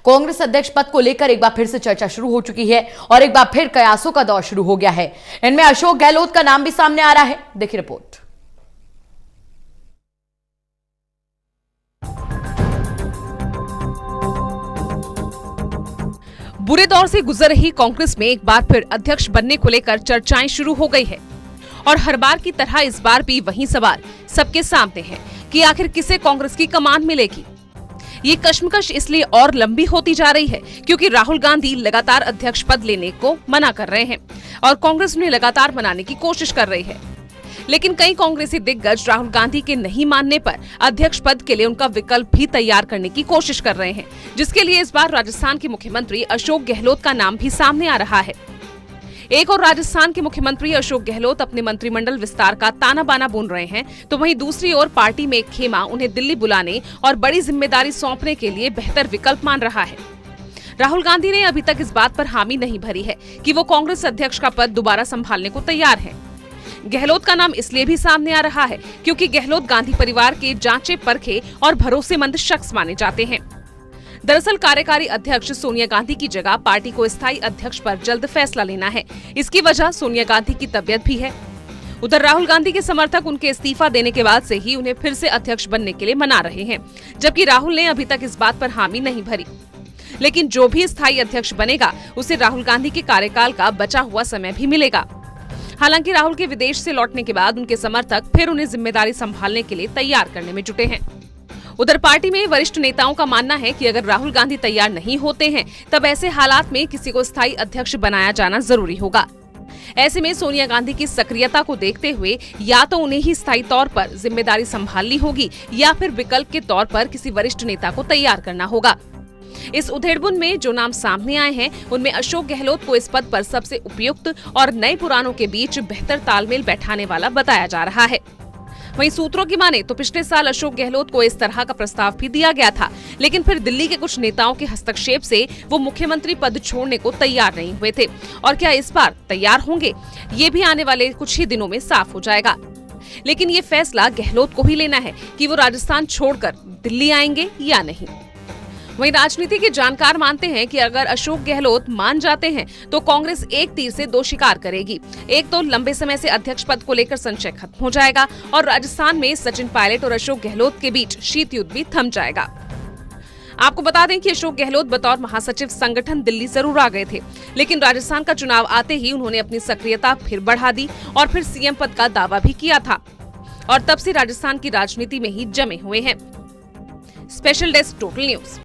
कांग्रेस अध्यक्ष पद को लेकर एक बार फिर से चर्चा शुरू हो चुकी है और एक बार फिर कयासों का दौर शुरू हो गया है। इनमें अशोक गहलोत का नाम भी सामने आ रहा है। देखिए रिपोर्ट। बुरे दौर से गुजर रही कांग्रेस में एक बार फिर अध्यक्ष बनने को लेकर चर्चाएं शुरू हो गई है और हर बार की तरह इस बार भी वही सवाल सबके सामने है कि आखिर किसे कांग्रेस की कमान मिलेगी। ये कश्मकश इसलिए और लंबी होती जा रही है क्योंकि राहुल गांधी लगातार अध्यक्ष पद लेने को मना कर रहे हैं और कांग्रेस उन्हें लगातार मनाने की कोशिश कर रही है। लेकिन कई कांग्रेसी दिग्गज राहुल गांधी के नहीं मानने पर अध्यक्ष पद के लिए उनका विकल्प भी तैयार करने की कोशिश कर रहे हैं, जिसके लिए इस बार राजस्थान के मुख्यमंत्री अशोक गहलोत का नाम भी सामने आ रहा है। एक और राजस्थान के मुख्यमंत्री अशोक गहलोत अपने मंत्रिमंडल विस्तार का ताना बाना बुन रहे हैं, तो वहीं दूसरी ओर पार्टी में एक खेमा उन्हें दिल्ली बुलाने और बड़ी जिम्मेदारी सौंपने के लिए बेहतर विकल्प मान रहा है। राहुल गांधी ने अभी तक इस बात पर हामी नहीं भरी है कि वो कांग्रेस अध्यक्ष का पद दोबारा संभालने को तैयार हैं। गहलोत का नाम इसलिए भी सामने आ रहा है क्योंकि गहलोत गांधी परिवार के जांचे परखे और भरोसेमंद शख्स माने जाते हैं। दरअसल कार्यकारी अध्यक्ष सोनिया गांधी की जगह पार्टी को स्थायी अध्यक्ष पर जल्द फैसला लेना है। इसकी वजह सोनिया गांधी की तबीयत भी है। उधर राहुल गांधी के समर्थक उनके इस्तीफा देने के बाद से ही उन्हें फिर से अध्यक्ष बनने के लिए मना रहे हैं, जबकि राहुल ने अभी तक इस बात पर हामी नहीं भरी। लेकिन जो भी स्थायी अध्यक्ष बनेगा उसे राहुल गांधी के कार्यकाल का बचा हुआ समय भी मिलेगा। हालांकि राहुल के विदेश से लौटने के बाद उनके समर्थक फिर उन्हें जिम्मेदारी संभालने के लिए तैयार करने में जुटे हैं। उधर पार्टी में वरिष्ठ नेताओं का मानना है कि अगर राहुल गांधी तैयार नहीं होते हैं तब ऐसे हालात में किसी को स्थायी अध्यक्ष बनाया जाना जरूरी होगा। ऐसे में सोनिया गांधी की सक्रियता को देखते हुए या तो उन्हें ही स्थायी तौर पर जिम्मेदारी संभालनी होगी या फिर विकल्प के तौर पर किसी वरिष्ठ नेता को तैयार करना होगा। इस उधेड़बुन में जो नाम सामने आए हैं उनमें अशोक गहलोत को इस पद पर सबसे उपयुक्त और नए पुरानों के बीच बेहतर तालमेल बैठाने वाला बताया जा रहा है। वहीं सूत्रों की माने तो पिछले साल अशोक गहलोत को इस तरह का प्रस्ताव भी दिया गया था, लेकिन फिर दिल्ली के कुछ नेताओं के हस्तक्षेप से वो मुख्यमंत्री पद छोड़ने को तैयार नहीं हुए थे। और क्या इस बार तैयार होंगे, ये भी आने वाले कुछ ही दिनों में साफ हो जाएगा। लेकिन ये फैसला गहलोत को ही लेना है कि वो राजस्थान छोड़कर दिल्ली आएंगे या नहीं। वहीं राजनीति के जानकार मानते हैं कि अगर अशोक गहलोत मान जाते हैं तो कांग्रेस एक तीर से दो शिकार करेगी। एक तो लंबे समय से अध्यक्ष पद को लेकर संशय खत्म हो जाएगा और राजस्थान में सचिन पायलट और अशोक गहलोत के बीच शीत युद्ध भी थम जाएगा। आपको बता दें कि अशोक गहलोत बतौर महासचिव संगठन दिल्ली जरूर आ गए थे, लेकिन राजस्थान का चुनाव आते ही उन्होंने अपनी सक्रियता फिर बढ़ा दी और फिर सीएम पद का दावा भी किया था और तब से राजस्थान की राजनीति में ही जमे हुए हैं। Special desk total news.